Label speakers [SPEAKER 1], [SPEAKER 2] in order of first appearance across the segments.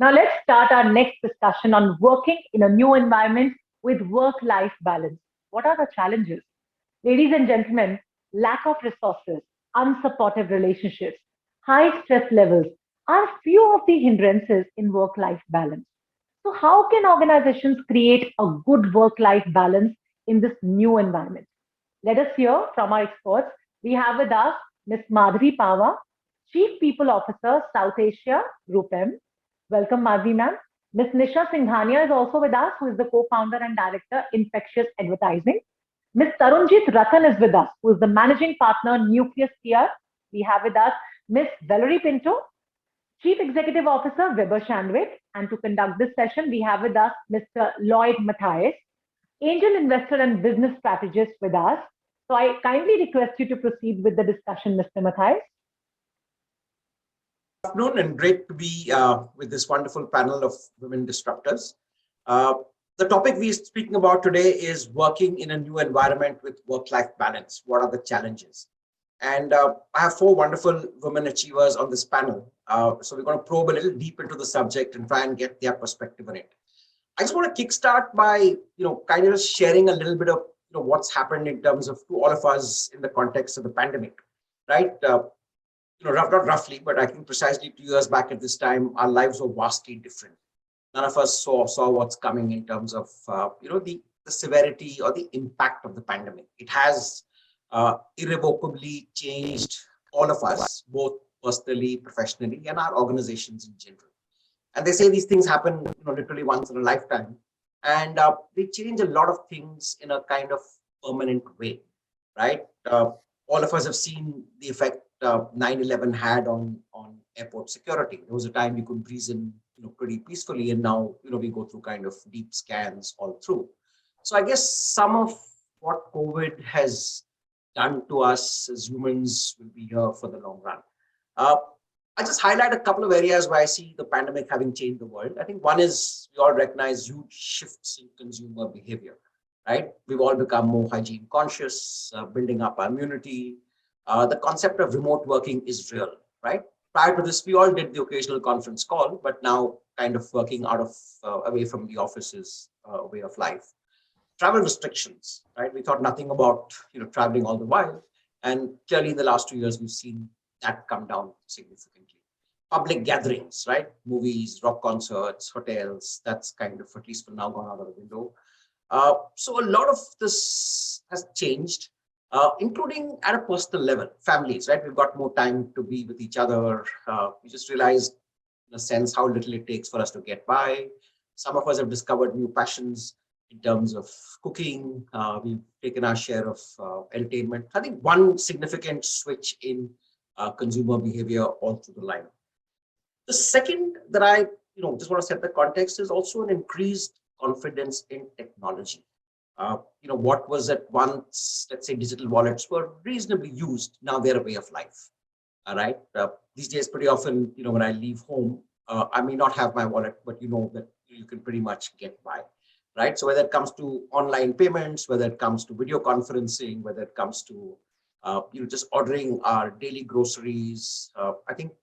[SPEAKER 1] Now let's start our next discussion on working in a new environment with work-life balance. What are the challenges? Ladies and gentlemen, lack of resources, unsupportive relationships, high stress levels are few of the hindrances in work-life balance. So how can organizations create a good work-life balance in this new environment? Let us hear from our experts. We have with us Ms. Madhvi Pahwa, Chief People Officer, South Asia, GroupM. Welcome, Madhvi ma'am. Ms. Nisha Singhania is also with us, who is the co-founder and director, Infectious Advertising. Ms. Tarunjeet Rattan is with us, who is the managing partner, Nucleus PR. We have with us Ms. Valerie.Pinto, Chief Executive Officer, Weber Shandwick. And to conduct this session, we have with us Mr. Lloyd Mathias, angel investor and business strategist with us. So I kindly request you to proceed with the discussion, Mr. Mathias.
[SPEAKER 2] Good afternoon, and great to be with this wonderful panel of women disruptors. The topic we're speaking about today is working in a new environment with work-life balance. What are the challenges? And I have four wonderful women achievers on this panel. So we're going to probe a little deep into the subject and try and get their perspective on it. I just want to kickstart by, kind of sharing a little bit of, what's happened in terms of to all of us in the context of the pandemic, right? Not roughly, but I think precisely 2 years back at this time, our lives were vastly different. None of us saw what's coming in terms of, the severity or the impact of the pandemic. It has irrevocably changed all of us, both personally, professionally, and our organizations in general. And they say these things happen, literally once in a lifetime, and they change a lot of things in a kind of permanent way, right? All of us have seen the effect 9/11 had on airport security. There was a time you could breeze in, pretty peacefully, and now, we go through kind of deep scans all through. So I guess some of what COVID has done to us as humans will be here for the long run. I just highlight a couple of areas where I see the pandemic having changed the world. I think one is we all recognize huge shifts in consumer behavior, right? We've all become more hygiene conscious, building up our immunity. The concept of remote working is real, right? Prior to this, we all did the occasional conference call, but now kind of working out of away from the office is a way of life. Travel restrictions, right? We thought nothing about traveling all the while, and clearly in the last 2 years we've seen that come down significantly. Public gatherings, right? Movies, rock concerts, hotels, that's kind of, at least for now, gone out of the window. So a lot of this has changed, including at a personal level. Families, right? We've got more time to be with each other. We just realized, in a sense, how little it takes for us to get by. Some of us have discovered new passions in terms of cooking. We've taken our share of entertainment. I think one significant switch in consumer behavior all through the line. The second that I just want to set the context is also an increased confidence in technology. What was at once, let's say, digital wallets were reasonably used. Now they're a way of life. All right. These days, pretty often, when I leave home, I may not have my wallet, but that you can pretty much get by. Right. So whether it comes to online payments, whether it comes to video conferencing, whether it comes to just ordering our daily groceries, I think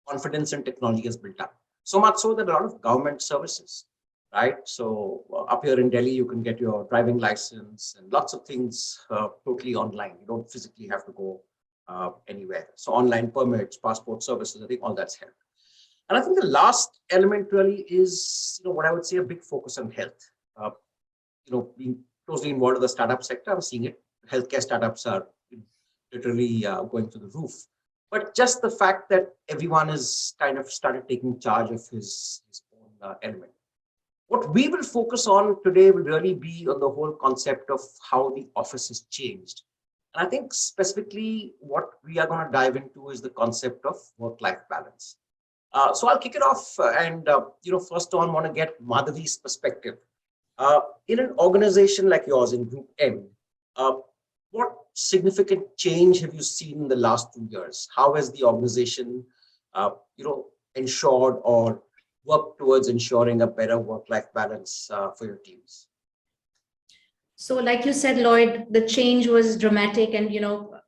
[SPEAKER 2] confidence in technology has built up. So much so that a lot of government services, right? So up here in Delhi, you can get your driving license and lots of things totally online. You don't physically have to go anywhere. So online permits, passport services, I think all that's helped. And I think the last element really is, what I would say, a big focus on health. Being closely involved in the startup sector, I'm seeing it. Healthcare startups are literally going through the roof. But just the fact that everyone has kind of started taking charge of his own element. What we will focus on today will really be on the whole concept of how the office has changed. And I think specifically what we are going to dive into is the concept of work-life balance. So I'll kick it off and, first on, want to get Madhvi's perspective. In an organization like yours, in GroupM, what significant change have you seen in the last 2 years? How has the organization, ensured or worked towards ensuring a better work-life balance for your teams?
[SPEAKER 3] So like you said, Lloyd, the change was dramatic. And,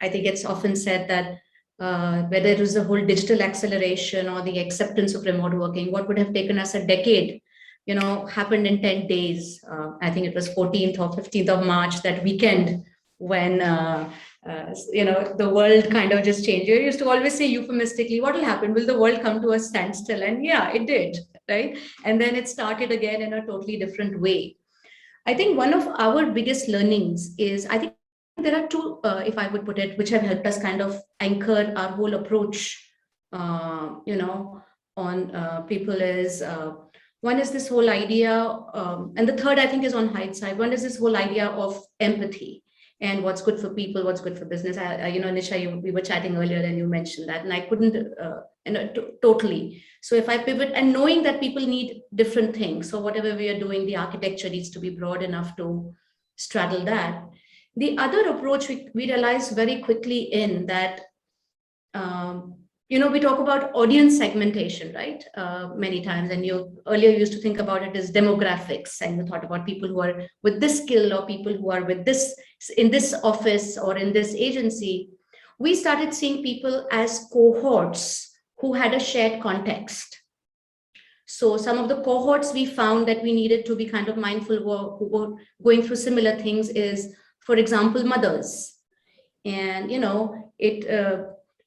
[SPEAKER 3] I think it's often said that whether it was the whole digital acceleration or the acceptance of remote working, what would have taken us a decade, happened in 10 days. I think it was 14th or 15th of March, that weekend, when, the world kind of just changed. You used to always say euphemistically, what will happen? Will the world come to a standstill? And yeah, it did, right? And then it started again in a totally different way. I think one of our biggest learnings is, I think there are two, if I would put it, which have helped us kind of anchor our whole approach, on people is, one is this whole idea, and the third I think is on hindsight. One is this whole idea of empathy and what's good for people, what's good for business. Nisha, we were chatting earlier and you mentioned that, and I couldn't, totally. So if I pivot and knowing that people need different things, so whatever we are doing, the architecture needs to be broad enough to straddle that. The other approach we realized very quickly in that, we talk about audience segmentation, right? Many times, and you earlier used to think about it as demographics, and you thought about people who are with this skill or people who are with this in this office or in this agency. We started seeing people as cohorts who had a shared context. So some of the cohorts we found that we needed to be kind of mindful who were going through similar things is, for example, mothers. And,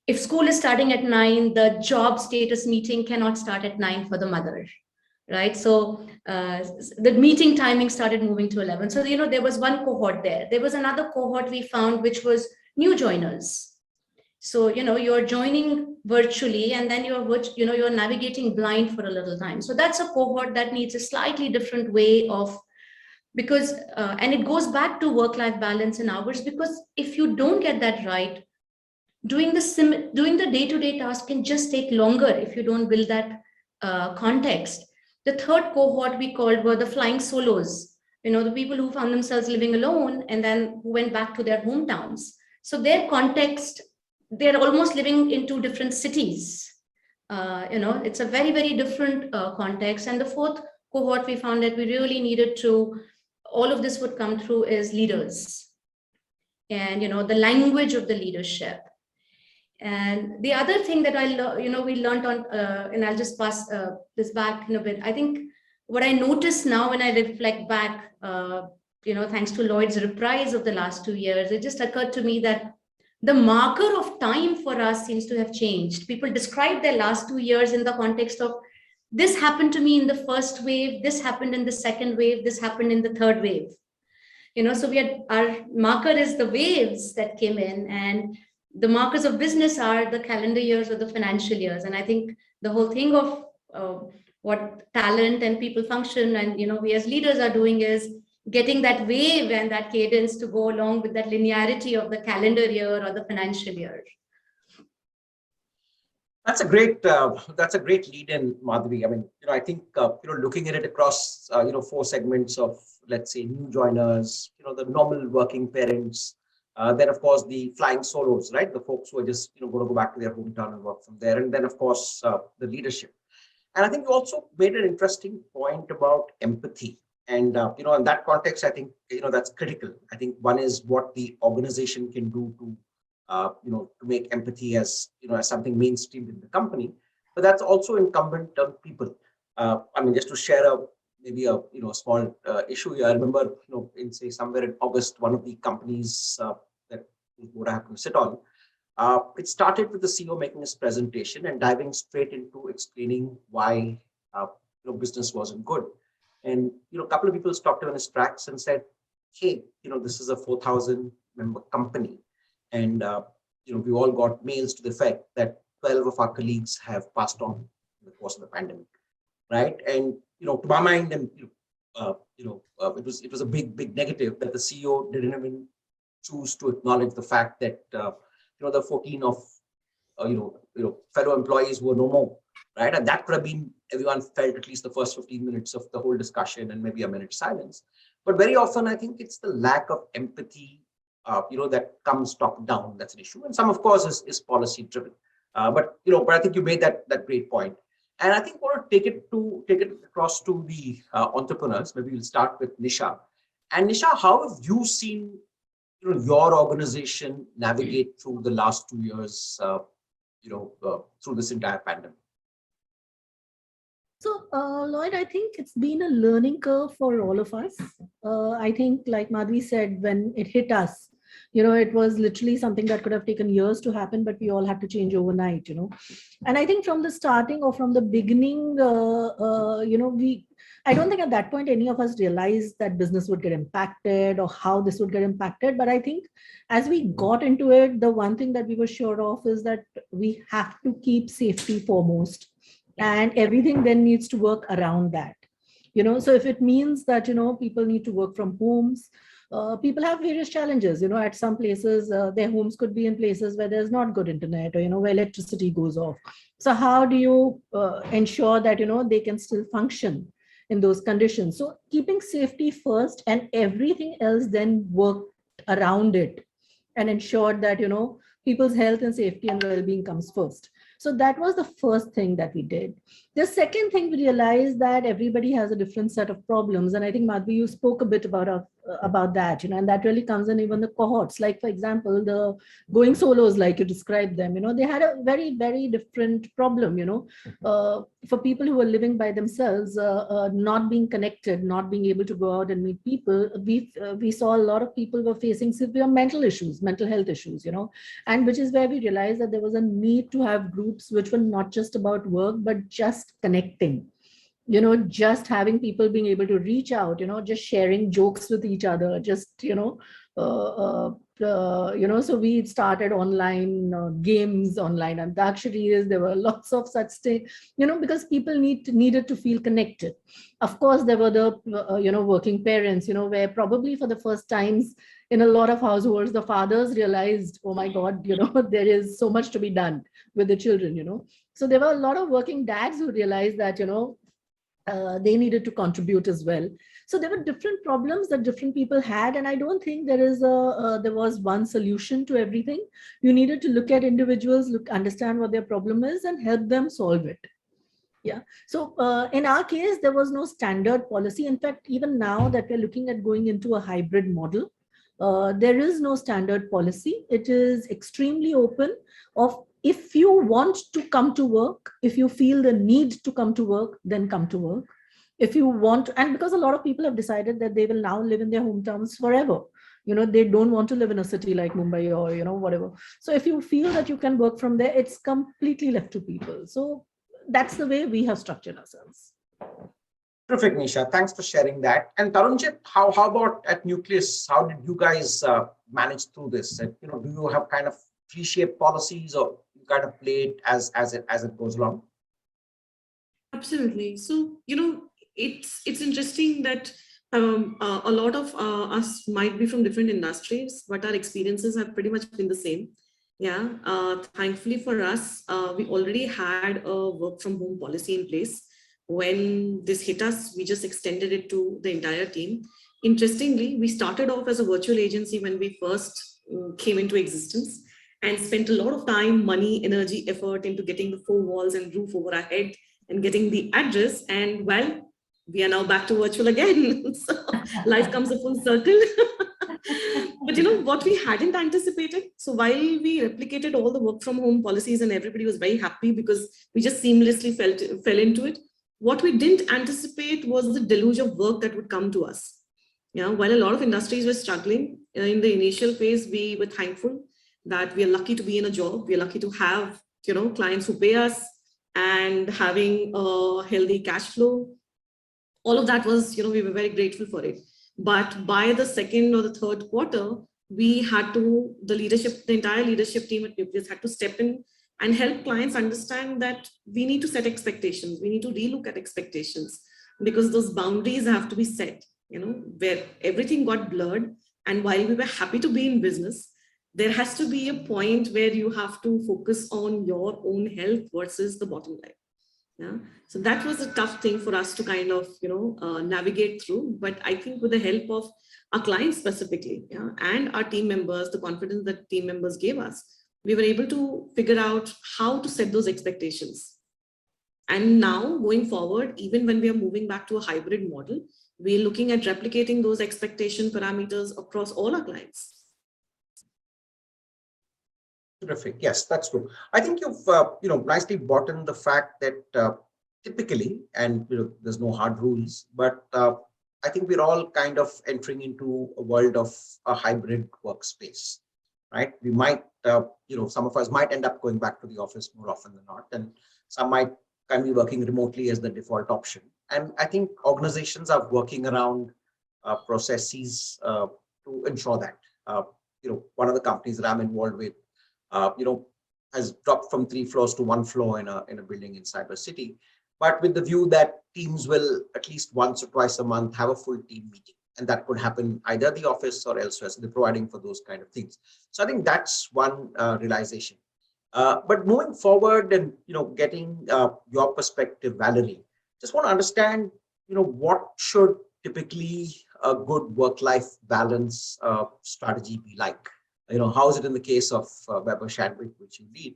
[SPEAKER 3] if school is starting at 9, the job status meeting cannot start at 9 for the mother, right? So the meeting timing started moving to 11. So, there was one cohort there. There was another cohort we found, which was new joiners. So, you're joining virtually, and then you're navigating blind for a little time. So that's a cohort that needs a slightly different way of, because, and it goes back to work-life balance and hours, because if you don't get that right, doing the day-to-day task can just take longer if you don't build that context. The third cohort we called were the flying solos, the people who found themselves living alone and then who went back to their hometowns. So their context, they're almost living in two different cities. It's a very, very different context. And the fourth cohort we found that we really needed to, all of this would come through is leaders and, the language of the leadership. And the other thing that we learned on, and I'll just pass this back in a bit. I think what I notice now when I reflect back, thanks to Lloyd's reprise of the last 2 years, it just occurred to me that the marker of time for us seems to have changed. People describe their last 2 years in the context of, this happened to me in the first wave, this happened in the second wave, this happened in the third wave. So our marker is the waves that came in, and the markers of business are the calendar years or the financial years. And I think the whole thing of what talent and people function and, we as leaders are doing is getting that wave and that cadence to go along with that linearity of the calendar year or the financial year.
[SPEAKER 2] That's a great lead in, Madhvi. I mean, I think, looking at it across, 4 segments of, let's say, new joiners, the normal working parents, then of course the flying solos, right? The folks who are just, going to go back to their hometown and work from there. And then of course, the leadership. And I think you also made an interesting point about empathy. And, in that context, I think, that's critical. I think one is what the organization can do to, to make empathy as, as something mainstreamed in the company, but that's also incumbent on people. I mean, just to share maybe a small issue here. I remember, in say somewhere in August, one of the companies that would have to sit on, it started with the CEO making his presentation and diving straight into explaining why business wasn't good. And a couple of people stopped him in his tracks and said, "Hey, this is a 4,000 member company, and we all got mails to the effect that 12 of our colleagues have passed on in the course of the pandemic, right?" And to my mind, and it was a big negative that the CEO didn't even choose to acknowledge the fact that the 14 of fellow employees were no more, right? And that could have been, everyone felt at least the first 15 minutes of the whole discussion and maybe a minute silence. But very often, I think it's the lack of empathy, that comes top down. That's an issue, and some, of course, is policy driven. But I think you made that great point. And I think we'll take it across to the entrepreneurs. Maybe we'll start with Nisha. And Nisha, how have you seen your organization navigate through the last 2 years? through this entire pandemic?
[SPEAKER 4] So, Lloyd, I think it's been a learning curve for all of us. I think, like Madhvi said, when it hit us, it was literally something that could have taken years to happen, but we all had to change overnight, And I think from the starting or from the beginning, I don't think at that point any of us realized that business would get impacted or how this would get impacted. But I think as we got into it, the one thing that we were sure of is that we have to keep safety foremost, and everything then needs to work around that. So if it means that people need to work from homes, people have various challenges. At some places their homes could be in places where there's not good internet, or where electricity goes off. So how do you ensure that they can still function in those conditions? So keeping safety first, and everything else then work around it, and ensure that people's health and safety and well-being comes first. So that was the first thing that we did. The second thing, we realized that everybody has a different set of problems. And I think, Madhvi, you spoke a bit about that, and that really comes in even the cohorts. Like, for example, the going solos, like you described them, they had a very, very different problem, for people who were living by themselves, not being connected, not being able to go out and meet people. We saw a lot of people were facing severe mental health issues, and which is where we realized that there was a need to have groups which were not just about work, but just connecting, just having people being able to reach out, just sharing jokes with each other, just, so we started online games, online antaksharis. There were lots of such things, because people needed to feel connected. Of course, there were the, working parents, where probably for the first times in a lot of households, the fathers realized, oh my God, there is so much to be done with the children, So there were a lot of working dads who realized that, they needed to contribute as well. So there were different problems that different people had, and I don't think there was one solution to everything. You needed to look at individuals, understand what their problem is, and help them solve it. Yeah. So in our case, there was no standard policy. In fact, even now that we're looking at going into a hybrid model, there is no standard policy. It is extremely open. If you want to come to work, if you feel the need to come to work, then come to work. If you want, and because a lot of people have decided that they will now live in their hometowns forever, they don't want to live in a city like Mumbai or, whatever. So if you feel that you can work from there, it's completely left to people. So that's the way we have structured ourselves.
[SPEAKER 2] Terrific, Nisha. Thanks for sharing that. And Tarunjeet, how about at Nucleus? How did you guys manage through this? Do you have kind of T-shaped policies, or you kind of play it as it goes along?
[SPEAKER 5] Absolutely. So it's interesting that a lot of us might be from different industries, but our experiences have pretty much been the same. Yeah. Thankfully for us, we already had a work from home policy in place. When this hit us, we just extended it to the entire team. Interestingly, we started off as a virtual agency when we first came into existence, and spent a lot of time, money, energy, effort into getting the 4 walls and roof over our head and getting the address. And well, we are now back to virtual again. So life comes a full circle. But what we hadn't anticipated. So while we replicated all the work from home policies and everybody was very happy because we just seamlessly fell into it, what we didn't anticipate was the deluge of work that would come to us. While a lot of industries were struggling in the initial phase, we were thankful that we are lucky to be in a job. We are lucky to have, clients who pay us and having a healthy cash flow. All of that was, we were very grateful for it. But by the second or the third quarter, we had to, the entire leadership team at Nucleus had to step in and help clients understand that we need to set expectations. We need to relook at expectations, because those boundaries have to be set, where everything got blurred. And while we were happy to be in business, there has to be a point where you have to focus on your own health versus the bottom line. Yeah. So that was a tough thing for us to kind of, navigate through. But I think with the help of our clients specifically, and our team members, the confidence that team members gave us, we were able to figure out how to set those expectations. And now going forward, even when we are moving back to a hybrid model, we're looking at replicating those expectation parameters across all our clients.
[SPEAKER 2] Terrific. Yes, that's true. I think you've nicely brought in the fact that typically, and there's no hard rules, but I think we're all kind of entering into a world of a hybrid workspace, right? We might, some of us might end up going back to the office more often than not, and some might can be working remotely as the default option. And I think organizations are working around processes to ensure that. One of the companies that I'm involved with, uh, you know, has dropped from 3 floors to 1 floor in a building inside the city, but with the view that teams will at least once or twice a month have a full team meeting, and that could happen either the office or elsewhere. So they're providing for those kind of things. So I think that's one realization. But moving forward and getting your perspective, Valerie, just want to understand what should typically a good work-life balance strategy be like? How is it in the case of Weber Shandwick, which you lead?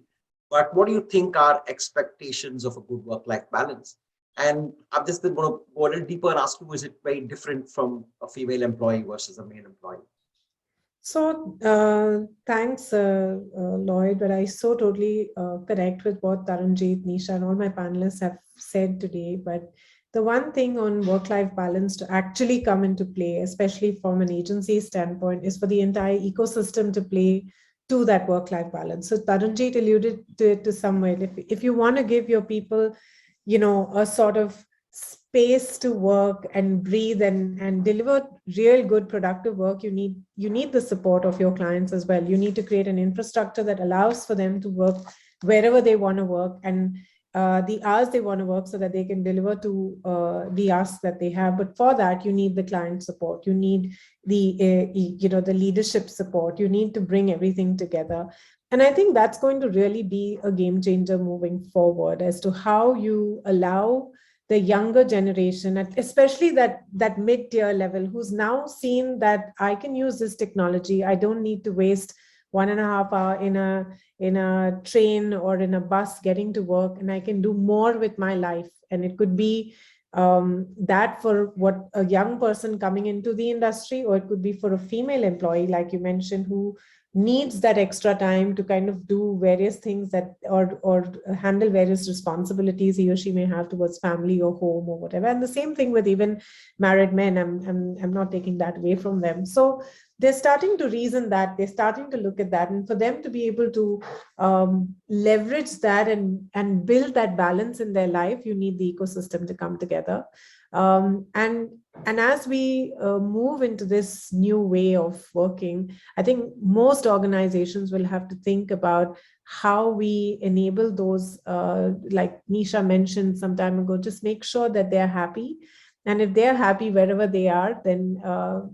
[SPEAKER 2] But what do you think are expectations of a good work-life balance? And I'm just going to go a little deeper and ask you, is it very different from a female employee versus a male employee?
[SPEAKER 4] So thanks, Lloyd, but I so totally connect with what Tarunjeet, Nisha, and all my panelists have said today. But the one thing on work-life balance to actually come into play, especially from an agency standpoint, is for the entire ecosystem to play to that work-life balance. So Tarunjeet alluded to it to some way. If you want to give your people, a sort of space to work and breathe and deliver real good productive work, you need the support of your clients as well. You need to create an infrastructure that allows for them to work wherever they want to work and the hours they want to work, so that they can deliver to the asks that they have. But for that, you need the client support, you need the the leadership support, you need to bring everything together. And I think that's going to really be a game changer moving forward as to how you allow the younger generation, especially that mid-tier level, who's now seen that I can use this technology. I don't need to waste 1.5 hours in a train or in a bus getting to work, and I can do more with my life. And it could be that for what a young person coming into the industry, or it could be for a female employee, like you mentioned, who needs that extra time to kind of do various things that or handle various responsibilities he or she may have towards family or home or whatever. And the same thing with even married men. I'm not taking that away from them. So they're starting to reason that, they're starting to look at that, and for them to be able to leverage that and build that balance in their life, you need the ecosystem to come together. And as we move into this new way of working, I think most organizations will have to think about how we enable those, like Nisha mentioned some time ago, just make sure that they're happy. And if they're happy wherever they are, then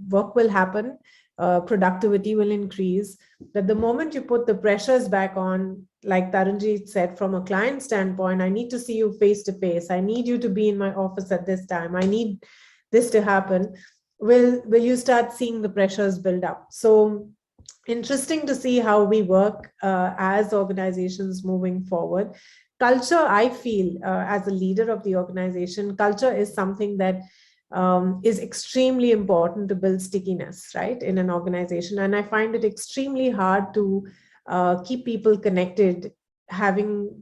[SPEAKER 4] work will happen. Productivity will increase. But the moment you put the pressures back on, like Tarunjeet said, from a client standpoint, I need to see you face to face, I need you to be in my office at this time, I need this to happen, will you start seeing the pressures build up. So interesting to see how we work as organizations moving forward. Culture, I feel, as a leader of the organization, culture is something that is extremely important to build stickiness, right, in an organization. And I find it extremely hard to keep people connected, having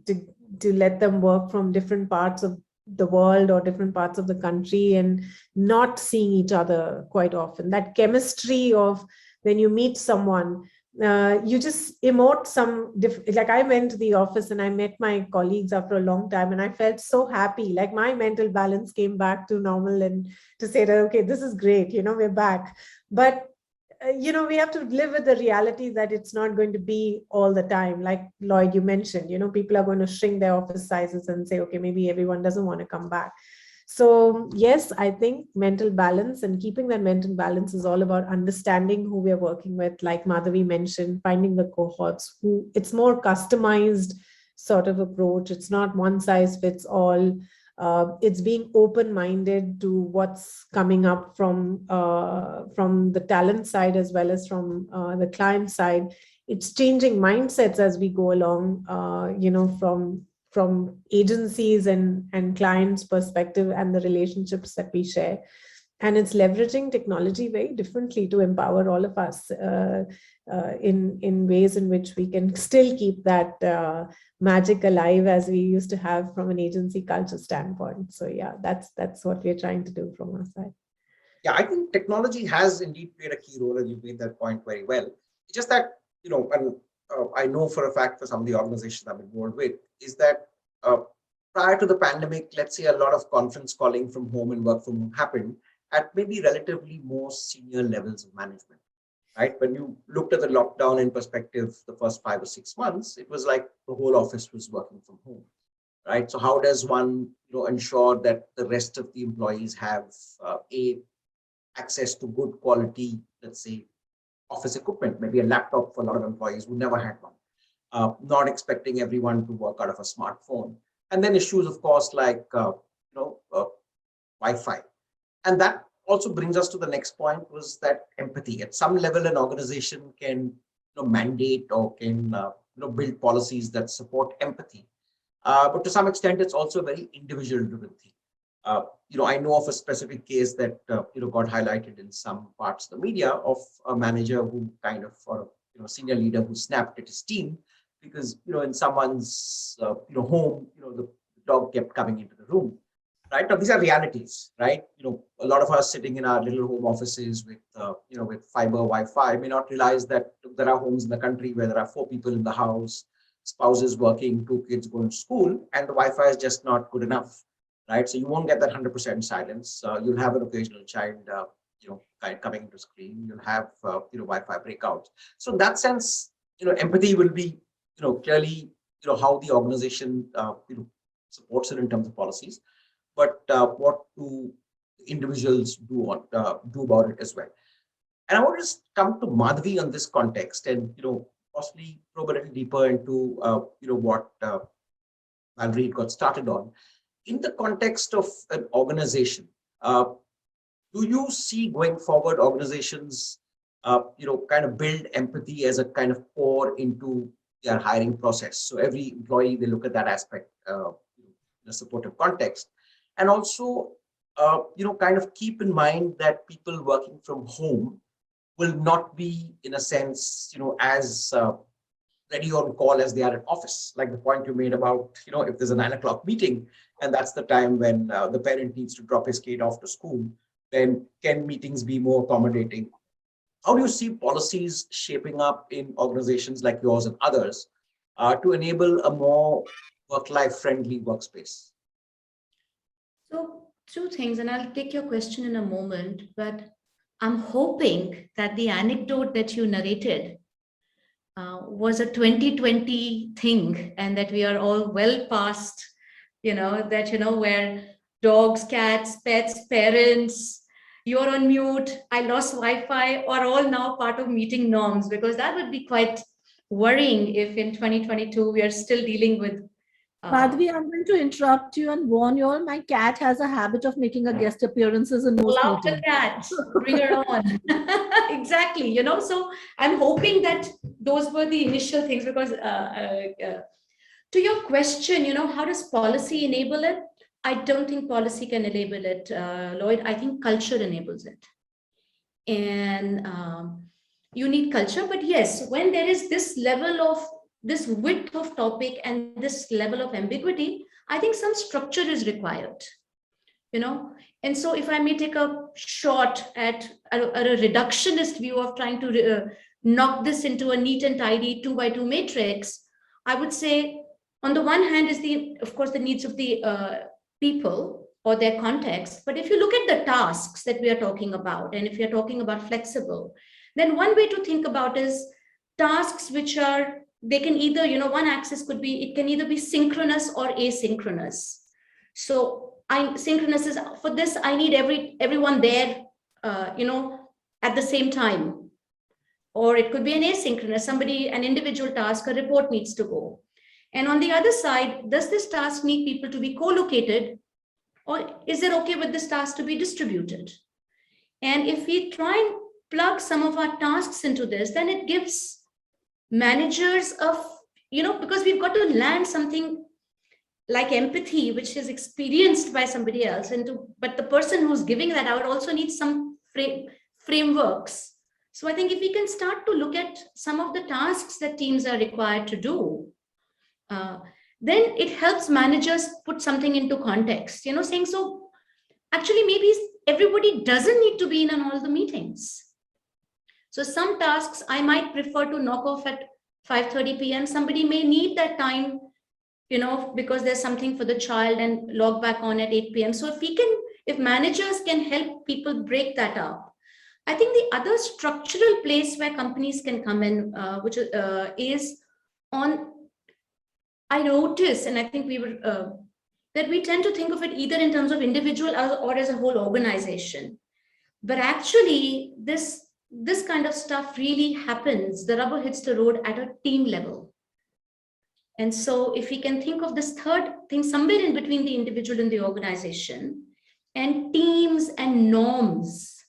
[SPEAKER 4] to let them work from different parts of the world or different parts of the country and not seeing each other quite often. That chemistry of when you meet someone, you just emote some like I went to the office and I met my colleagues after a long time, and I felt so happy, like my mental balance came back to normal, and to say that, okay, this is great, we're back. But we have to live with the reality that it's not going to be all the time. Like Lloyd, you mentioned, people are going to shrink their office sizes and say, okay, maybe everyone doesn't want to come back. So yes, I think mental balance and keeping that mental balance is all about understanding who we're working with. Like Madhvi mentioned, finding the cohorts who it's more customized sort of approach. It's not one size fits all. It's being open-minded to what's coming up from the talent side as well as from the client side. It's changing mindsets as we go along, from agencies and clients' perspective and the relationships that we share.
[SPEAKER 6] And it's leveraging technology very differently to empower all of us in ways in which we can still keep that magic alive as we used to have from an agency culture standpoint. So yeah, that's what we're trying to do from our side.
[SPEAKER 2] Yeah, I think technology has indeed played a key role, and you made that point very well. It's just that, and I know for a fact for some of the organizations I'm involved with, is that prior to the pandemic, let's say a lot of conference calling from home and work from home happened at maybe relatively more senior levels of management, right? When you looked at the lockdown in perspective, the first 5 or 6 months, it was like the whole office was working from home, right? So how does one, ensure that the rest of the employees have access to good quality, let's say, office equipment, maybe a laptop for a lot of employees who never had one, not expecting everyone to work out of a smartphone. And then issues, of course, like, Wi-Fi. And that also brings us to the next point, was that empathy. At some level, an organization can mandate or can build policies that support empathy. But to some extent, it's also a very individual-driven thing. I know of a specific case that got highlighted in some parts of the media of a manager who or senior leader who snapped at his team because in someone's home, the dog kept coming into the room. Right now, these are realities, right? A lot of us sitting in our little home offices with with fiber Wi-Fi may not realize that there are homes in the country where there are 4 people in the house, spouses working, 2 kids going to school, and the Wi-Fi is just not good enough. Right, so you won't get that 100% silence. You'll have an occasional child, coming into screen. You'll have, Wi-Fi breakouts. So in that sense, empathy will be, clearly, how the organization, supports it in terms of policies, but what do individuals do about it as well. And I want to just come to Madhvi on this context, and possibly probe a little deeper into, what Valerie got started on. In the context of an organization, do you see going forward organizations, kind of build empathy as a kind of core into their hiring process? So every employee, they look at that aspect in a supportive context, and also, kind of keep in mind that people working from home will not be, in a sense, as ready on call as they are in office. Like the point you made about, if there's a 9 o'clock meeting and that's the time when the parent needs to drop his kid off to school, then can meetings be more accommodating? How do you see policies shaping up in organizations like yours and others to enable a more work-life friendly workspace?
[SPEAKER 3] So 2 things, and I'll take your question in a moment, but I'm hoping that the anecdote that you narrated was a 2020 thing, and that we are all well past, where dogs, cats, pets, parents, you're on mute, I lost Wi-Fi, are all now part of meeting norms, because that would be quite worrying if in 2022 we are still dealing with.
[SPEAKER 4] Madhvi, I'm going to interrupt you and warn you all. My cat has a habit of making a guest appearances in most
[SPEAKER 3] Love the cat, bring her on. Exactly, so I'm hoping that those were the initial things, because to your question, how does policy enable it? I don't think policy can enable it, Lloyd. I think culture enables it. And you need culture, but yes, when there is this level of this width of topic and this level of ambiguity, I think some structure is required, And so if I may take a shot at a reductionist view of trying to knock this into a neat and tidy 2x2 matrix, I would say on the one hand is of course, the needs of the people or their context. But if you look at the tasks that we are talking about, and if you're talking about flexible, then one way to think about is tasks which are, they can either, one axis could be, it can either be synchronous or asynchronous. So synchronous is, for this, I need everyone there, at the same time. Or it could be an asynchronous, an individual task, a report needs to go. And on the other side, does this task need people to be co-located, or is it okay with this task to be distributed? And if we try and plug some of our tasks into this, then it gives managers of, because we've got to land something like empathy, which is experienced by somebody else, but the person who's giving that out also needs some frameworks. So I think if we can start to look at some of the tasks that teams are required to do, then it helps managers put something into context, saying, so actually maybe everybody doesn't need to be in on all the meetings. So some tasks I might prefer to knock off at 5:30 p.m. Somebody may need that time, because there's something for the child, and log back on at 8 p.m. So if managers can help people break that up, I think the other structural place where companies can come in, which is on, I notice, and I think that we tend to think of it either in terms of individual or as a whole organization. But actually, this kind of stuff really happens, the rubber hits the road at a team level. And so if we can think of this third thing somewhere in between the individual and the organization, and teams and norms,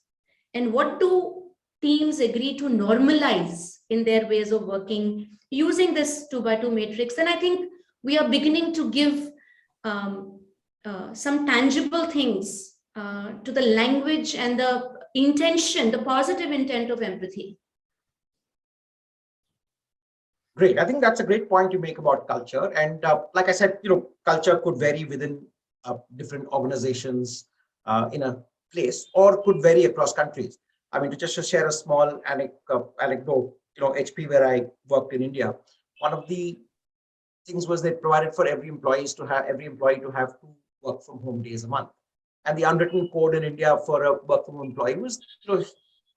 [SPEAKER 3] and what do teams agree to normalize in their ways of working using this 2x2 matrix, then I think we are beginning to give some tangible things to the language and the intention, the positive intent of empathy.
[SPEAKER 2] Great. I think that's a great point you make about culture. And like I said, culture could vary within different organizations in a place, or could vary across countries. I mean, to share a small anecdote, HP, where I worked in India, one of the things was they provided for every employee to have 2 work from home days a month. And the unwritten code in India for a work from home employee was,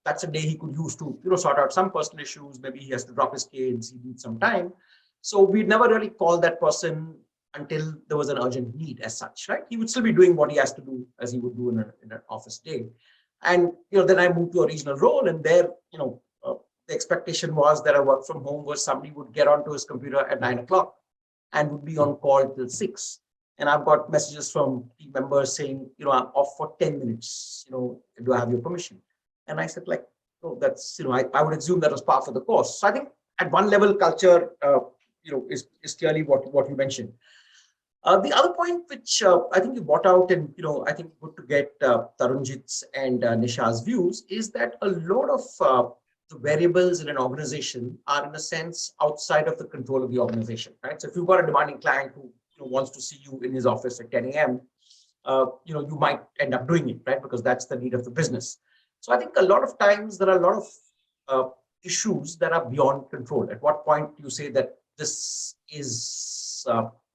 [SPEAKER 2] that's a day he could use to, sort out some personal issues. Maybe he has to drop his kids, he needs some time. So we'd never really called that person until there was an urgent need as such, right? He would still be doing what he has to do as he would do in an office day. And, then I moved to a regional role, and there, the expectation was that I work from home was somebody would get onto his computer at 9 o'clock and would be on call till 6. And I've got messages from team members saying, I'm off for 10 minutes, do I have your permission? And I said, oh, that's, I would assume that was part of the course. So I think at one level, culture, is clearly what you mentioned. The other point, which I think you brought out, and, I think good to get Tarunjeet's and Nisha's views, is that a lot of the variables in an organization are, in a sense, outside of the control of the organization, right? So if you've got a demanding client who wants to see you in his office at 10 a.m., you might end up doing it, right? Because that's the need of the business. So I think a lot of times there are a lot of issues that are beyond control. At what point do you say that this is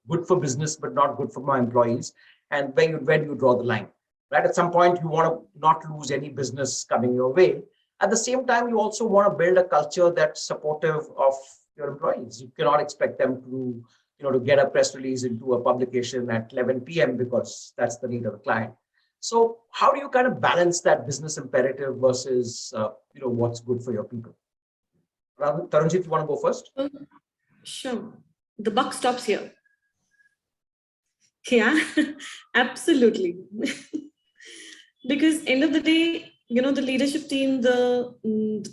[SPEAKER 2] good for business but not good for my employees? And where do you draw the line, right? At some point, you want to not lose any business coming your way. At the same time, you also want to build a culture that's supportive of your employees. You cannot expect them to, to get a press release into a publication at 11 p.m. because that's the need of the client. So how do you kind of balance that business imperative versus, what's good for your people? Tarunjeet, you want to go first?
[SPEAKER 5] Sure. The buck stops here. Yeah, absolutely. Because end of the day, the leadership team, the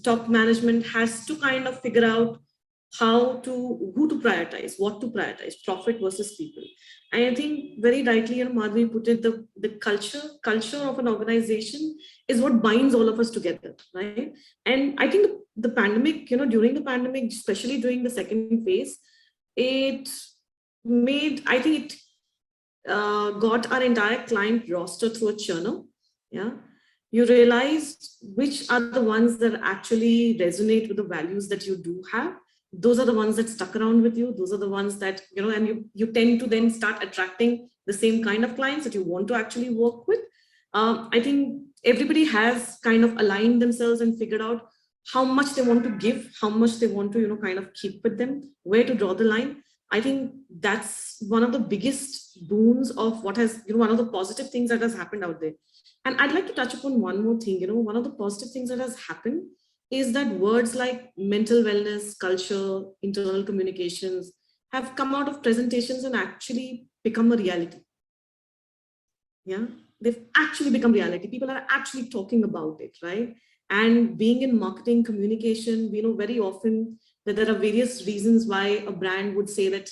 [SPEAKER 5] top management has to kind of figure out who to prioritize, what to prioritize, profit versus people. And I think very rightly, Madhvi put it, the culture of an organization is what binds all of us together, right? And I think the pandemic, during the pandemic, especially during the second phase, it got our entire client roster through a churner. Yeah. You realize which are the ones that actually resonate with the values that you do have. Those are the ones that stuck around with you. Those are the ones that, and you tend to then start attracting the same kind of clients that you want to actually work with. I think everybody has kind of aligned themselves and figured out how much they want to give, how much they want to, kind of keep with them, where to draw the line. I think that's one of the biggest boons of what has, one of the positive things that has happened out there. And I'd like to touch upon one more thing. One of the positive things that has happened is that words like mental wellness, culture, internal communications have come out of presentations and actually become a reality. Yeah, they've actually become reality. People are actually talking about it, right? And being in marketing communication, we know very often that there are various reasons why a brand would say that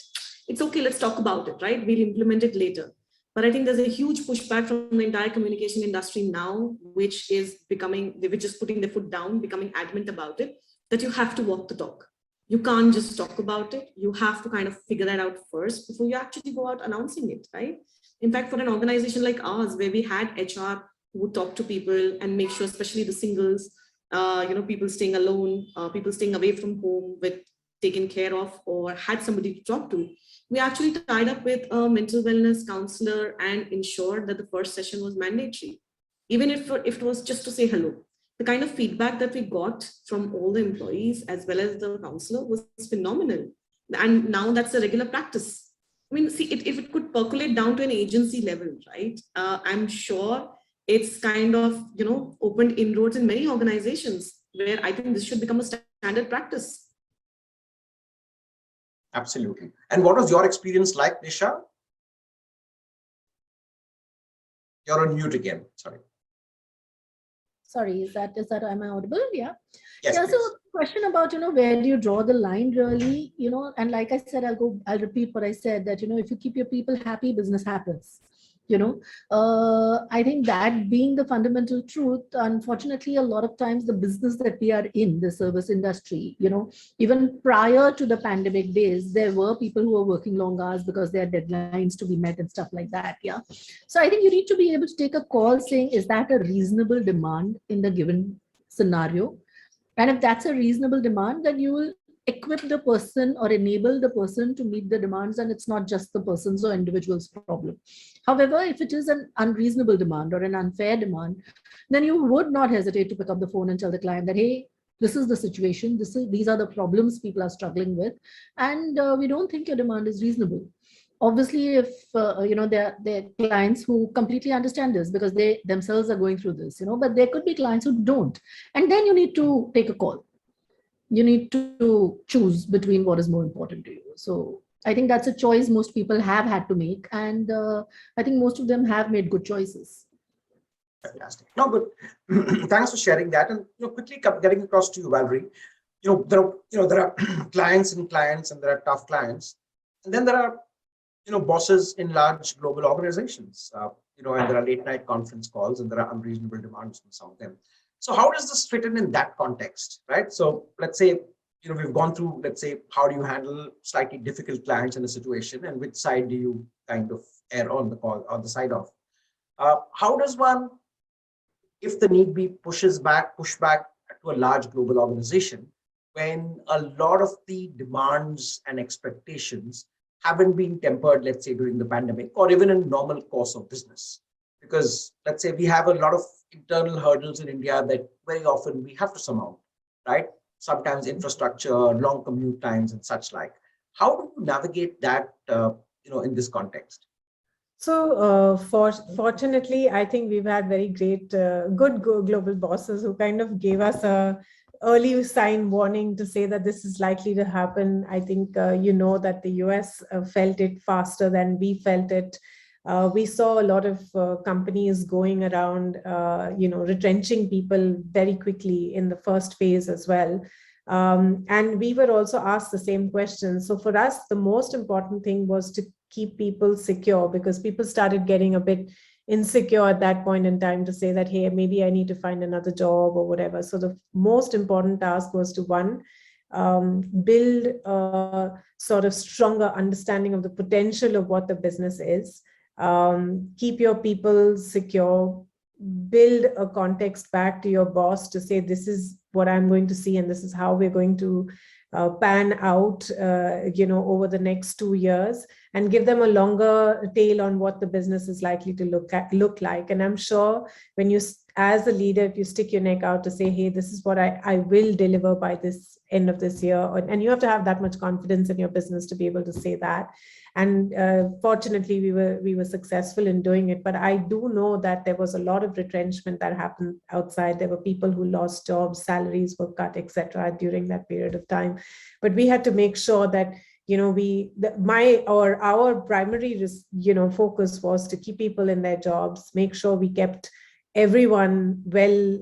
[SPEAKER 5] it's okay, let's talk about it, right? We'll implement it later. But I think there's a huge pushback from the entire communication industry now, which is putting their foot down, becoming adamant about it, that you have to walk the talk. You can't just talk about it. You have to kind of figure that out first before you actually go out announcing it, right? In fact, for an organization like ours, where we had HR who would talk to people and make sure, especially the singles, people staying alone, people staying away from home with taken care of or had somebody to talk to, we actually tied up with a mental wellness counselor and ensured that the first session was mandatory, even if it was just to say hello. The kind of feedback that we got from all the employees as well as the counselor was phenomenal. And now that's a regular practice. I mean, see, if it could percolate down to an agency level, right? I'm sure it's kind of, opened inroads in many organizations where I think this should become a standard practice.
[SPEAKER 2] Absolutely. And what was your experience like, Nisha? You're on mute again. Sorry.
[SPEAKER 4] Sorry, is that am I audible? Yeah.
[SPEAKER 2] Yes,
[SPEAKER 4] Yeah.
[SPEAKER 2] please.
[SPEAKER 4] So question about, where do you draw the line really, and like I said, I'll repeat what I said, that, if you keep your people happy, business happens. I think that being the fundamental truth, unfortunately, a lot of times the business that we are in, the service industry, even prior to the pandemic days, there were people who were working long hours because there are deadlines to be met and stuff like that. Yeah. So I think you need to be able to take a call saying, is that a reasonable demand in the given scenario? And if that's a reasonable demand, then you will equip the person or enable the person to meet the demands, and it's not just the person's or individual's problem. However, if it is an unreasonable demand or an unfair demand, then you would not hesitate to pick up the phone and tell the client that, hey, this is the situation, these are the problems people are struggling with, and we don't think your demand is reasonable. Obviously, if there are clients who completely understand this because they themselves are going through this, but there could be clients who don't, and then you need to take a call. You need to choose between what is more important to you. So I think that's a choice most people have had to make, and I think most of them have made good choices.
[SPEAKER 2] Fantastic. No, but thanks for sharing that. And quickly getting across to you, Valerie. There are clients, and there are tough clients, and then there are bosses in large global organizations. And there are late night conference calls, and there are unreasonable demands from some of them. So how does this fit in that context, right? So let's say, we've gone through, let's say, how do you handle slightly difficult clients in a situation, and which side do you kind of err on the side of? How does one, if the need be, push back to a large global organization when a lot of the demands and expectations haven't been tempered, let's say, during the pandemic or even in normal course of business? Because let's say we have a lot of internal hurdles in India that very often we have to surmount, right? Sometimes infrastructure, long commute times and such like. How do you navigate that, in this context?
[SPEAKER 6] So fortunately, I think we've had very great, good global bosses who kind of gave us a early sign warning to say that this is likely to happen. I think, that the US felt it faster than we felt it. We saw a lot of companies going around, retrenching people very quickly in the first phase as well. And we were also asked the same question. So for us, the most important thing was to keep people secure, because people started getting a bit insecure at that point in time to say that, hey, maybe I need to find another job or whatever. So the most important task was to, one, build a sort of stronger understanding of the potential of what the business is. Keep your people secure, build a context back to your boss to say, this is what I'm going to see, and this is how we're going to pan out, over the next 2 years, and give them a longer tail on what the business is likely to look like. And I'm sure when you, as a leader, if you stick your neck out to say, hey, this is what I will deliver by this end of this year, and you have to have that much confidence in your business to be able to say that. And fortunately, we were successful in doing it. But I do know that there was a lot of retrenchment that happened outside. There were people who lost jobs, salaries were cut, etc. during that period of time. But we had to make sure that, our primary, focus was to keep people in their jobs, make sure we kept everyone well,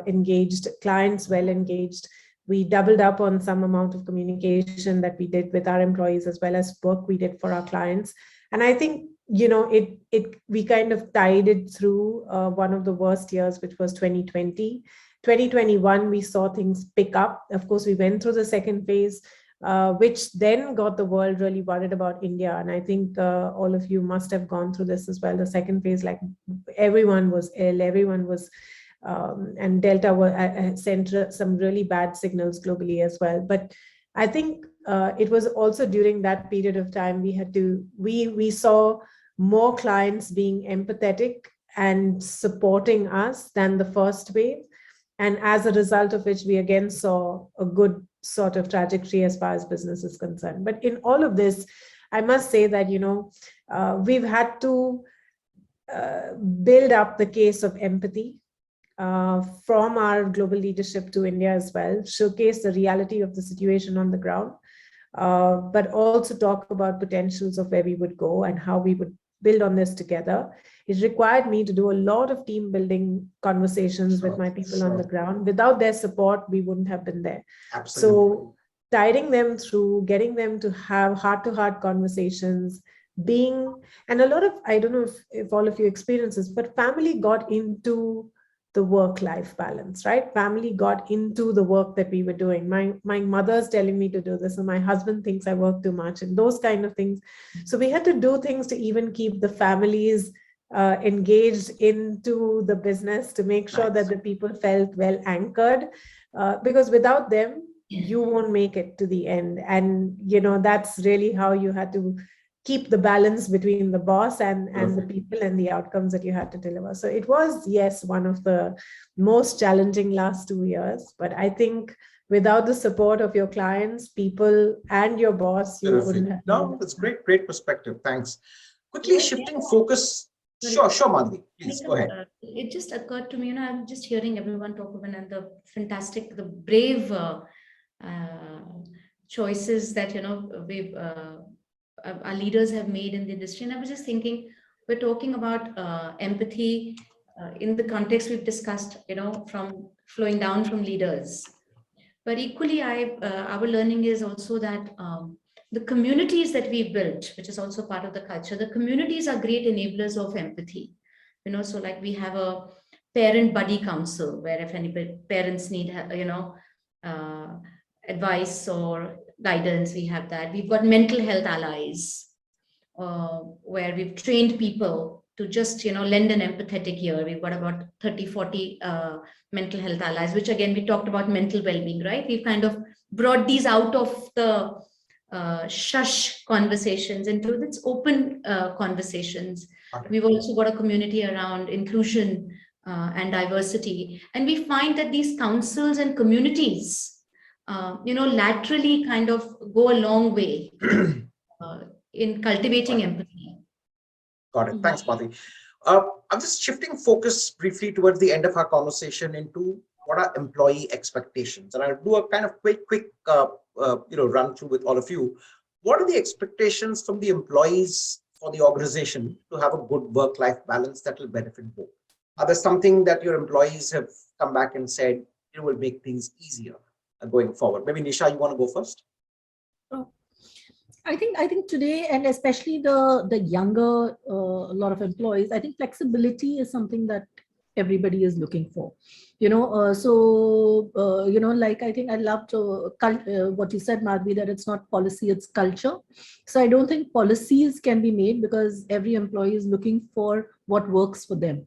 [SPEAKER 6] engaged, clients well engaged, We doubled up on some amount of communication that we did with our employees, as well as work we did for our clients. And I think, we kind of tied it through one of the worst years, which was 2020. 2021, we saw things pick up. Of course, we went through the second phase, which then got the world really worried about India. And I think all of you must have gone through this as well. The second phase, like everyone was ill, everyone was, and Delta sent some really bad signals globally as well. But I think it was also during that period of time we saw more clients being empathetic and supporting us than the first wave. And as a result of which, we again saw a good sort of trajectory as far as business is concerned. But in all of this, I must say that, we've had to build up the case of empathy from our global leadership to India as well, showcase the reality of the situation on the ground, but also talk about potentials of where we would go and how we would build on this together. It required me to do a lot of team building conversations with my people on the ground. Without their support, we wouldn't have been there.
[SPEAKER 2] Absolutely.
[SPEAKER 6] So guiding them through, getting them to have heart-to-heart conversations, and a lot of, I don't know if all of you experience this, but family got into the work-life balance, right? Family got into the work that we were doing. My mother's telling me to do this, and my husband thinks I work too much, and those kind of things. So we had to do things to even keep the families engaged into the business, to make sure that the people felt well anchored, because without them, you won't make it to the end. And, that's really how you had to keep the balance between the boss and the people and the outcomes that you had to deliver. So it was, yes, one of the most challenging last 2 years. But I think without the support of your clients, people, and your boss, you wouldn't have.
[SPEAKER 2] No, that's great perspective. Thanks. Quickly shifting focus. Sure, Madhvi, please go ahead.
[SPEAKER 3] It just occurred to me, I'm just hearing everyone talk about and the brave choices that, our leaders have made in the industry. And I was just thinking, we're talking about empathy in the context we've discussed, from flowing down from leaders. But equally, our learning is also that the communities that we've built, which is also part of the culture, the communities are great enablers of empathy. So like we have a parent buddy council, where if any parents need, advice or guidance, we have that. We've got mental health allies, where we've trained people to just, lend an empathetic ear. We've got about 30, 40 mental health allies, which again, we talked about mental well-being, right? We've kind of brought these out of the shush conversations into its open conversations. We've also got a community around inclusion and diversity. And we find that these councils and communities, laterally kind of go a long way in cultivating empathy.
[SPEAKER 2] Got it. Thanks, Madhvi. I'm just shifting focus briefly towards the end of our conversation into what are employee expectations. And I'll do a kind of quick run through with all of you. What are the expectations from the employees for the organization to have a good work-life balance that will benefit both? Are there something that your employees have come back and said, it will make things easier going forward? Maybe Nisha, you want to go first?
[SPEAKER 4] I think today, and especially the younger lot of employees, I think flexibility is something that everybody is looking for. Like I think I loved what you said, Madhvi, that it's not policy, it's culture. So I don't think policies can be made, because every employee is looking for what works for them.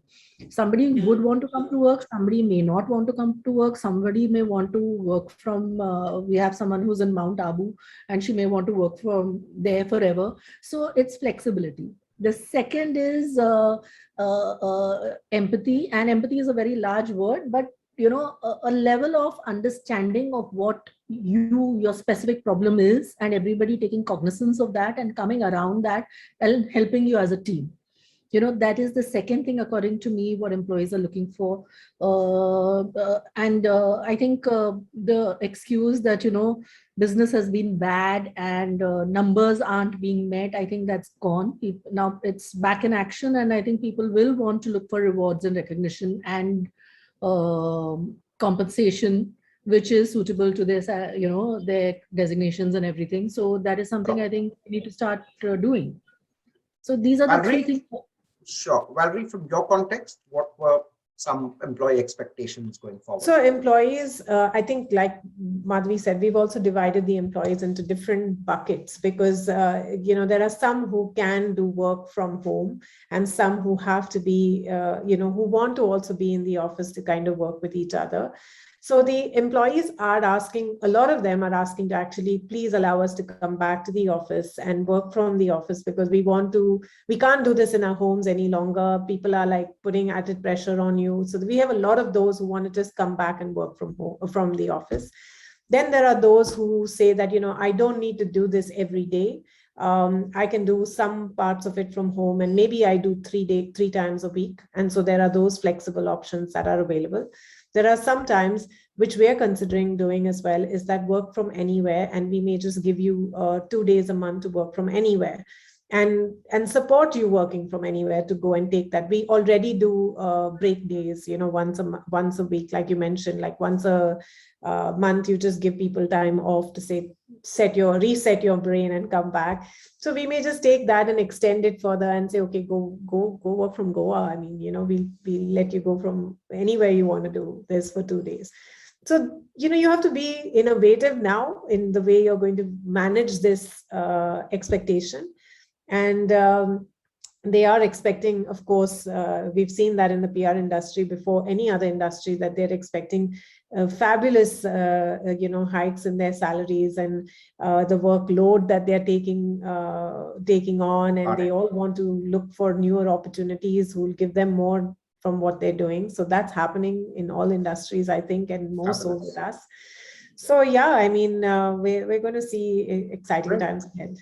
[SPEAKER 4] Somebody would want to come to work, somebody may not want to come to work, somebody may want to work from, we have someone who's in Mount Abu and she may want to work from there forever. So it's flexibility. The second is empathy, and empathy is a very large word, but a level of understanding of what your specific problem is, and everybody taking cognizance of that and coming around that and helping you as a team. That is the second thing, according to me, what employees are looking for. I think the excuse that, business has been bad and numbers aren't being met, I think that's gone. Now it's back in action, and I think people will want to look for rewards and recognition and compensation which is suitable to this, their designations and everything. So that is something I think we need to start doing. So these are the three things.
[SPEAKER 2] Sure. Valerie, from your context, what were some employee expectations going forward?
[SPEAKER 6] So employees, I think like Madhvi said, we've also divided the employees into different buckets because, there are some who can do work from home and some who have to be, who want to also be in the office to kind of work with each other. So the employees are asking, a lot of them are asking to actually please allow us to come back to the office and work from the office because we can't do this in our homes any longer. People are like putting added pressure on you. So we have a lot of those who want to just come back and work from home, from the office. Then there are those who say that, I don't need to do this every day. I can do some parts of it from home and maybe I do 3 times a week. And so there are those flexible options that are available. There are some times which we are considering doing as well is that work from anywhere, and we may just give you 2 days a month to work from anywhere and support you working from anywhere to go and take that. We already do break days, once a week, like you mentioned, like once a month, you just give people time off to say, reset your brain and come back. So we may just take that and extend it further and say, okay, go work from Goa. I mean, we'll let you go from anywhere you want to do this for 2 days. So, you have to be innovative now in the way you're going to manage this expectation. And they are expecting, of course, we've seen that in the PR industry before any other industry, that they're expecting fabulous, hikes in their salaries and the workload that they're taking on. And they all want to look for newer opportunities who will give them more from what they're doing. So that's happening in all industries, I think, and more so with us. So yeah, I mean, we're going to see exciting times ahead.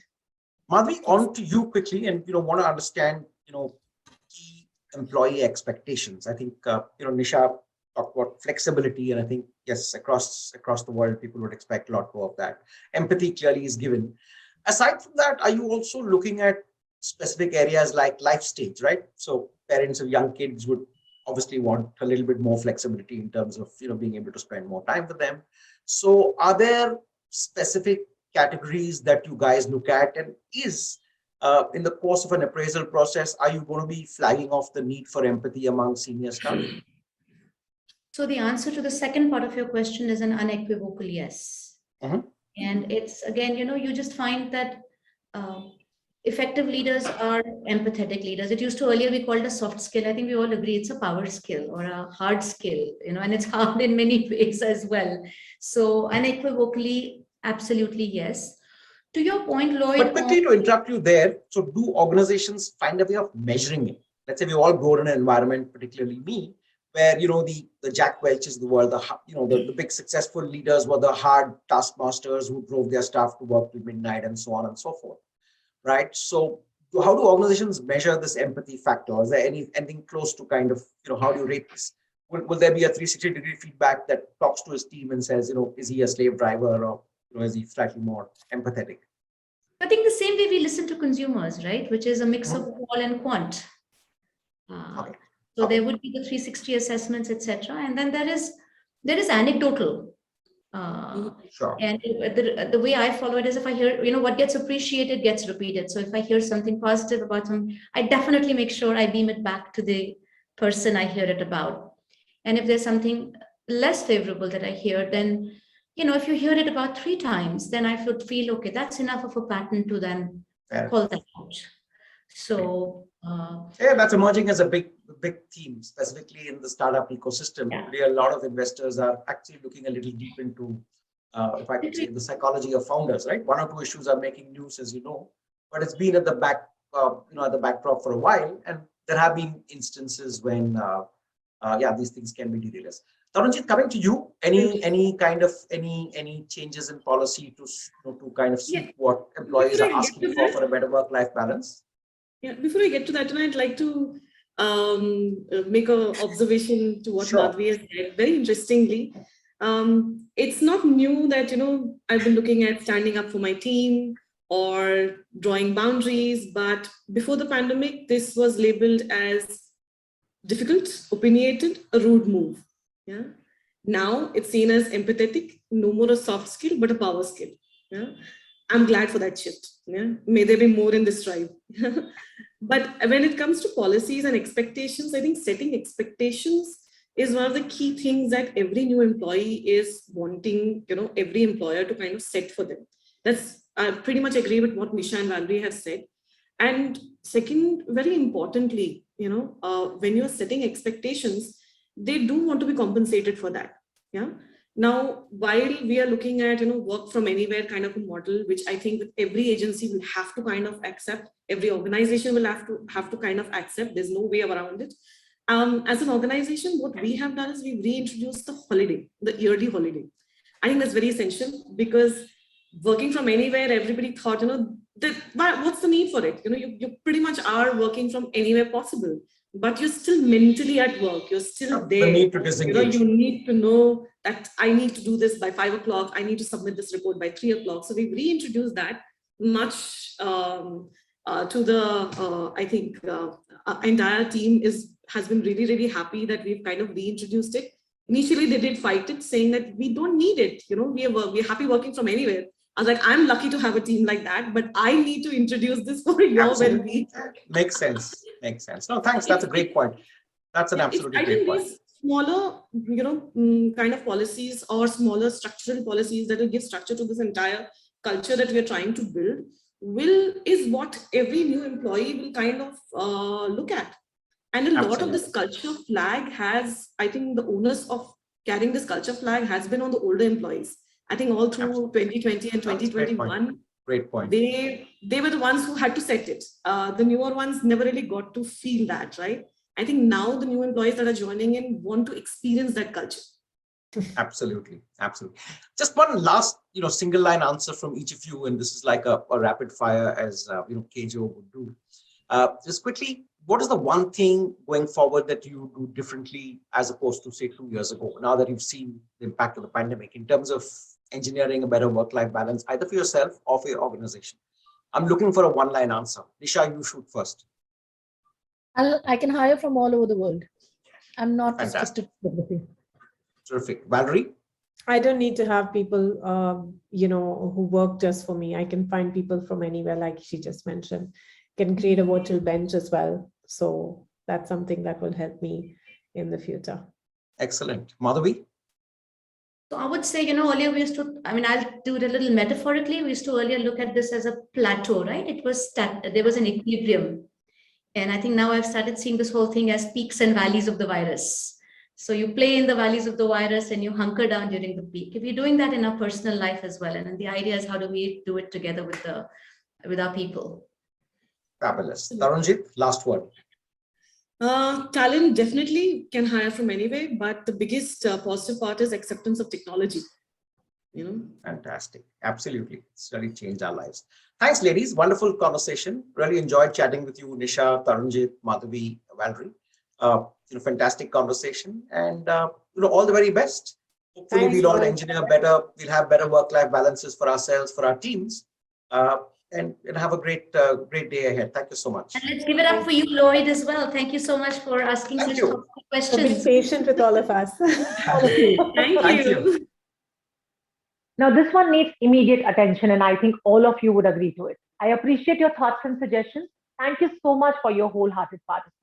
[SPEAKER 2] Madhvi, on to you quickly, and want to understand key employee expectations. I think Nisha talked about flexibility, and I think yes, across the world, people would expect a lot more of that. Empathy clearly is given. Aside from that, are you also looking at specific areas like life stage, right? So parents of young kids would obviously want a little bit more flexibility in terms of being able to spend more time with them. So are there specific categories that you guys look at, and is in the course of an appraisal process, are you going to be flagging off the need for empathy among senior staff?
[SPEAKER 3] So the answer to the second part of your question is an unequivocal yes. And it's again, you just find that effective leaders are empathetic leaders. It used to earlier be called a soft skill. I think we all agree it's a power skill or a hard skill, and it's hard in many ways as well. So unequivocally, absolutely yes. To your point, Lloyd.
[SPEAKER 2] But quickly to interrupt you there, so do organizations find a way of measuring it? Let's say we all grow in an environment, particularly me, where the Jack Welches of the world, the big successful leaders were the hard taskmasters who drove their staff to work till midnight and so on and so forth, right? So how do organizations measure this empathy factor? Is there anything close to kind of how do you rate this? Will there be a 360-degree feedback that talks to his team and says, is he a slave driver or is he slightly more empathetic?
[SPEAKER 3] I think the same way we listen to consumers, right? Which is a mix of qual and quant. So there would be the 360 assessments, etc. And then there is anecdotal.
[SPEAKER 2] Sure.
[SPEAKER 3] And the way I follow it is if I hear, what gets appreciated gets repeated. So if I hear something positive about something, I definitely make sure I beam it back to the person I hear it about. And if there's something less favorable that I hear, then, if you hear it about 3 times, then I would feel, okay, that's enough of a pattern to then call that out. So
[SPEAKER 2] that's emerging as a big theme, specifically in the startup ecosystem. Today, a lot of investors are actually looking a little deep into, if I could say, the psychology of founders. Right, 1 or 2 issues are making news, as you know, but it's been at the backdrop for a while, and there have been instances when, these things can be derailers. Tarunjeet, coming to you, any changes in policy to kind of suit what employees are asking for a better work-life balance?
[SPEAKER 5] Yeah, before I get to that, I'd like to make an observation to what Madhvi has said. Very interestingly, it's not new that, I've been looking at standing up for my team or drawing boundaries, but before the pandemic, this was labeled as difficult, opinionated, a rude move. Yeah. Now it's seen as empathetic, no more a soft skill, but a power skill. Yeah? I'm glad for that shift. Yeah? May there be more in this tribe. But when it comes to policies and expectations, I think setting expectations is one of the key things that every new employee is wanting, every employer to kind of set for them. I pretty much agree with what Nisha and Valerie have said. And second, very importantly, when you're setting expectations, they do want to be compensated for that. Yeah. Now, while we are looking at, work from anywhere kind of a model, which I think every agency will have to kind of accept, every organization will have to kind of accept, there's no way around it. As an organization, what we have done is we've reintroduced the holiday, the yearly holiday. I think that's very essential because working from anywhere, everybody thought, what's the need for it? You pretty much are working from anywhere possible, but you're still mentally at work. You're still there.
[SPEAKER 2] The need to disengage.
[SPEAKER 5] You need to know that I need to do this by 5 o'clock. I need to submit this report by 3 o'clock. So we've reintroduced that much to the, I think, entire team has been really, really happy that we've kind of reintroduced it. Initially, they did fight it, saying that we don't need it. We're happy working from anywhere. I was like, I'm lucky to have a team like that, but I need to introduce this for your well-being.
[SPEAKER 2] Makes sense. Makes sense. No, thanks. That's a great point. That's an absolutely great point.
[SPEAKER 5] These smaller, kind of policies or smaller structural policies that will give structure to this entire culture that we are trying to build is what every new employee will kind of look at. And a lot of this culture flag has, I think the onus of carrying this culture flag has been on the older employees. I think all through 2020 and 2021,
[SPEAKER 2] great point.
[SPEAKER 5] They were the ones who had to set it. The newer ones never really got to feel that, right? I think now the new employees that are joining in want to experience that culture.
[SPEAKER 2] Absolutely. Absolutely. Just one last, single line answer from each of you. And this is like a rapid fire as, Kejo would do. Just quickly, what is the one thing going forward that you do differently as opposed to, say, 2 years ago, now that you've seen the impact of the pandemic in terms of engineering a better work-life balance, either for yourself or for your organization? I'm looking for a one-line answer. Nisha, you shoot first.
[SPEAKER 4] I can hire from all over the world. I'm not restricted to geography.
[SPEAKER 2] Terrific. Valerie?
[SPEAKER 6] I don't need to have people, who work just for me. I can find people from anywhere, like she just mentioned. Can create a virtual bench as well. So that's something that will help me in the future.
[SPEAKER 2] Excellent. Madhvi?
[SPEAKER 3] So I would say, earlier we used to, I'll do it a little metaphorically. We used to earlier look at this as a plateau, right? There was an equilibrium. And I think now I've started seeing this whole thing as peaks and valleys of the virus. So you play in the valleys of the virus and you hunker down during the peak. If you're doing that in our personal life as well. And the idea is how do we do it together with our people?
[SPEAKER 2] Fabulous. Tarunjeet, last word.
[SPEAKER 5] Talent definitely can hire from anywhere, but the biggest positive part is acceptance of technology.
[SPEAKER 2] Fantastic. Absolutely. It's really changed our lives. Thanks, ladies. Wonderful conversation. Really enjoyed chatting with you, Nisha, Tarunjeet, Madhvi, Valerie. Fantastic conversation, and all the very best. Hopefully,
[SPEAKER 6] Thanks,
[SPEAKER 2] we'll all
[SPEAKER 6] Lloyd.
[SPEAKER 2] engineer better. We'll have better work-life balances for ourselves, for our teams, and have a great day ahead. Thank you so much.
[SPEAKER 3] And let's give it up for you, Lloyd, as well. Thank you so much for asking such thoughtful
[SPEAKER 6] For being
[SPEAKER 3] questions.
[SPEAKER 6] patient with all of us.
[SPEAKER 5] Thank you.
[SPEAKER 1] Now, this one needs immediate attention, and I think all of you would agree to it. I appreciate your thoughts and suggestions. Thank you so much for your wholehearted participation.